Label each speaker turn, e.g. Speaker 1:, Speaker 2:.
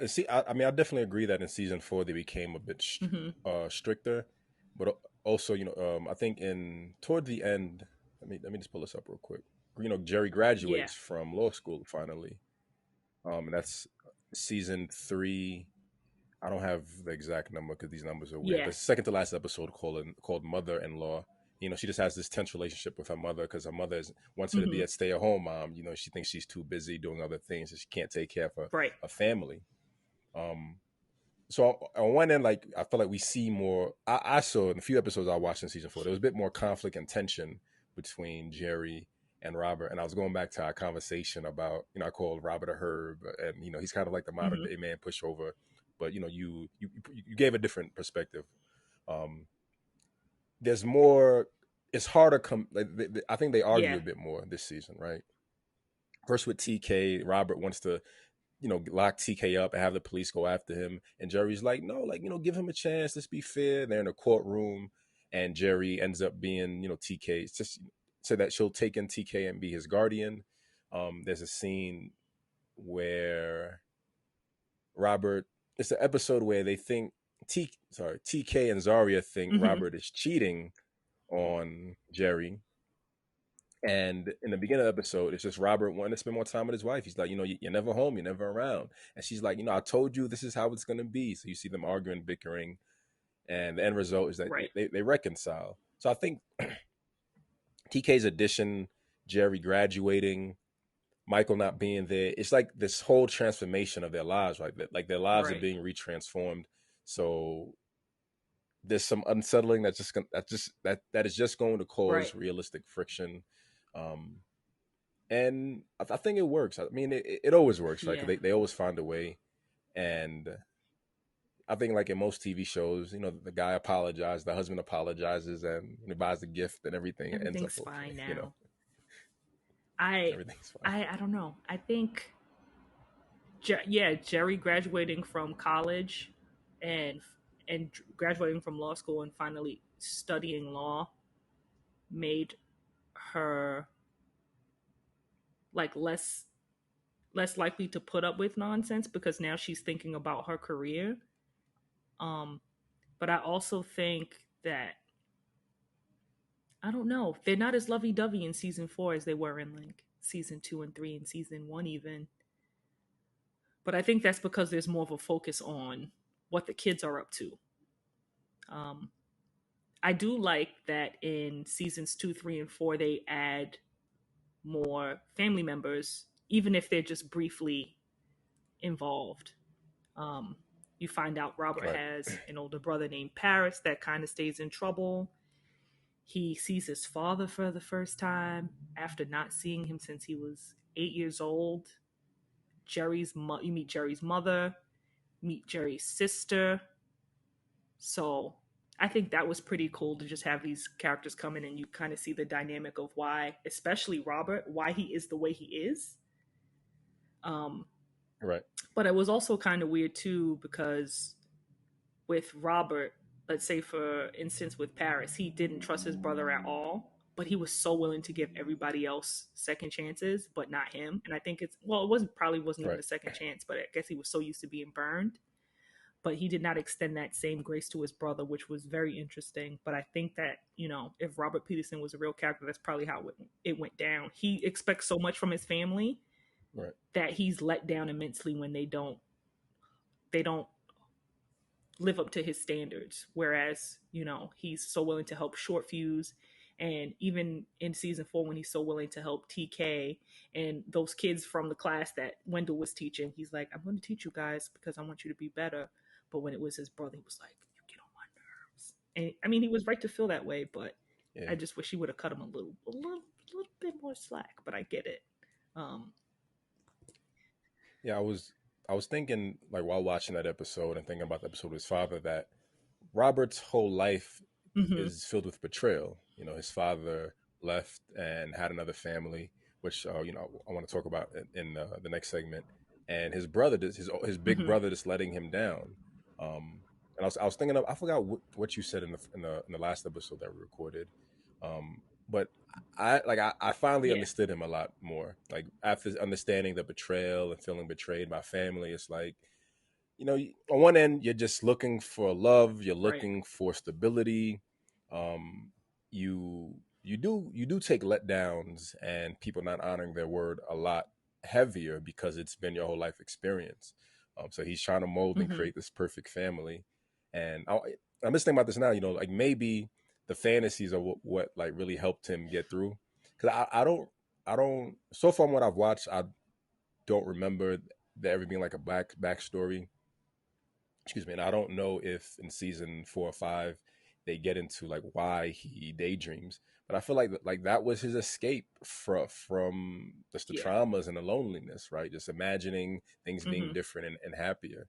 Speaker 1: See, I mean, I definitely agree that in season 4 they became a bit
Speaker 2: Hmm.
Speaker 1: stricter, but also, I think in toward the end, let me just pull this up real quick. Jerry
Speaker 2: Yeah.
Speaker 1: graduates from law school finally, and that's season 3. I don't have the exact number because these numbers are weird,
Speaker 2: Yeah.
Speaker 1: but it's the second to last episode called Mother-in-Law. She just has this tense relationship with her mother because her mother wants her to be
Speaker 2: Hmm.
Speaker 1: a stay-at-home mom. She thinks she's too busy doing other things and she can't take care of
Speaker 2: Right.
Speaker 1: her family. Um, so on one end, like I feel like we see more. I saw in a few episodes I watched in season 4, there was a bit more conflict and tension between Jerry and Robert. And I was going back to our conversation about, I called Robert a herb, and he's kind of like the modern
Speaker 2: Hmm.
Speaker 1: day man pushover. But you gave a different perspective. Um, there's more. It's harder. I think they argue
Speaker 2: Yeah.
Speaker 1: a bit more this season, right? First with TK, Robert wants to lock TK up and have the police go after him. And Jerry's like, no, like, give him a chance. Let's be fair. They're in a courtroom, and Jerry ends up being, TK. It's just so that she'll take in TK and be his guardian. There's a scene where Robert, it's an episode where they think TK and Zarya think
Speaker 2: Hmm.
Speaker 1: Robert is cheating on Jerry, and in the beginning of the episode, it's just Robert wanting to spend more time with his wife. He's like, you're never home, you're never around. And she's like, I told you this is how it's going to be. So you see them arguing, bickering. And the end result is that
Speaker 2: Right.
Speaker 1: they reconcile. So I think TK's addition, Jerry graduating, Michael not being there, it's like this whole transformation of their lives, right? Like their lives are
Speaker 2: Right.
Speaker 1: being retransformed. So there's some unsettling that is just going to
Speaker 2: Right.
Speaker 1: cause realistic friction. Um, and I think it works. I mean, it always works, right?
Speaker 2: Yeah.
Speaker 1: Because they always find a way. And I think, like in most TV shows, the guy apologizes, the husband apologizes, and buys the gift, and everything ends up
Speaker 2: Everything's
Speaker 1: okay.
Speaker 2: fine now. I
Speaker 1: Everything's fine.
Speaker 2: I don't know. I think yeah, Jerry graduating from college and graduating from law school and finally studying law made her like less likely to put up with nonsense because now she's thinking about her career. Um but I also think that I don't know, they're not as lovey-dovey in season 4 as they were in like season 2 and 3 and season 1 even. But I think that's because there's more of a focus on what the kids are up to. Um I do like that in seasons 2, 3, and 4 they add more family members, even if they're just briefly involved. Um, you find out Robert
Speaker 1: Right.
Speaker 2: has an older brother named Paris that kind of stays in trouble. He sees his father for the first time after not seeing him since he was 8 years old. You meet Jerry's mother, meet Jerry's sister. So I think that was pretty cool to just have these characters come in and you kind of see the dynamic of why, especially Robert, why he is the way he is. Um,
Speaker 1: Right.
Speaker 2: but it was also kind of weird too because with Robert, let's say for instance with Paris, he didn't trust his brother at all, but he was so willing to give everybody else second chances, but not him. And I think it wasn't even
Speaker 1: Right.
Speaker 2: a second chance, but I guess he was so used to being burned. But he did not extend that same grace to his brother, which was very interesting. But I think that, if Robert Peterson was a real character, that's probably how it went down. He expects so much from his family
Speaker 1: Right.
Speaker 2: that he's let down immensely when they don't live up to his standards. Whereas, he's so willing to help Short Fuse. And even in season 4, when he's so willing to help TK and those kids from the class that Wendell was teaching, he's like, I'm going to teach you guys because I want you to be better. But when it was his brother, he was like, you get on my nerves. And I mean, he was right to feel that way, but I
Speaker 1: Yeah.
Speaker 2: just wish he would have cut him a little bit more slack. But I get it. Um,
Speaker 1: Yeah. I was thinking, like, while watching that episode and thinking about the episode with his father, that Robert's whole life
Speaker 2: mhm,
Speaker 1: is filled with betrayal. His father left and had another family, which I want to talk about in the next segment. And his brother, his big
Speaker 2: mhm,
Speaker 1: brother, just letting him down. And I was thinking of, I forgot what you said in the last episode that we recorded. But I finally
Speaker 2: yeah,
Speaker 1: understood him a lot more. Like after understanding the betrayal and feeling betrayed by family, it's like on one end, you're just looking for love, you're
Speaker 2: Right.
Speaker 1: looking for stability. Um, you do take letdowns and people not honoring their word a lot heavier because it's been your whole life experience. So he's trying to mold and
Speaker 2: Mm-hmm.
Speaker 1: create this perfect family, and I'm just thinking about this now. Like maybe the fantasies are what like really helped him get through. Because I don't. So far, from what I've watched, I don't remember there ever being like a backstory. Excuse me. And I don't know if in season 4 or 5 they get into like why he daydreams. But I feel like that was his escape from just the
Speaker 2: Yeah.
Speaker 1: traumas and the loneliness, right? Just imagining things being
Speaker 2: Mm-hmm.
Speaker 1: different and happier.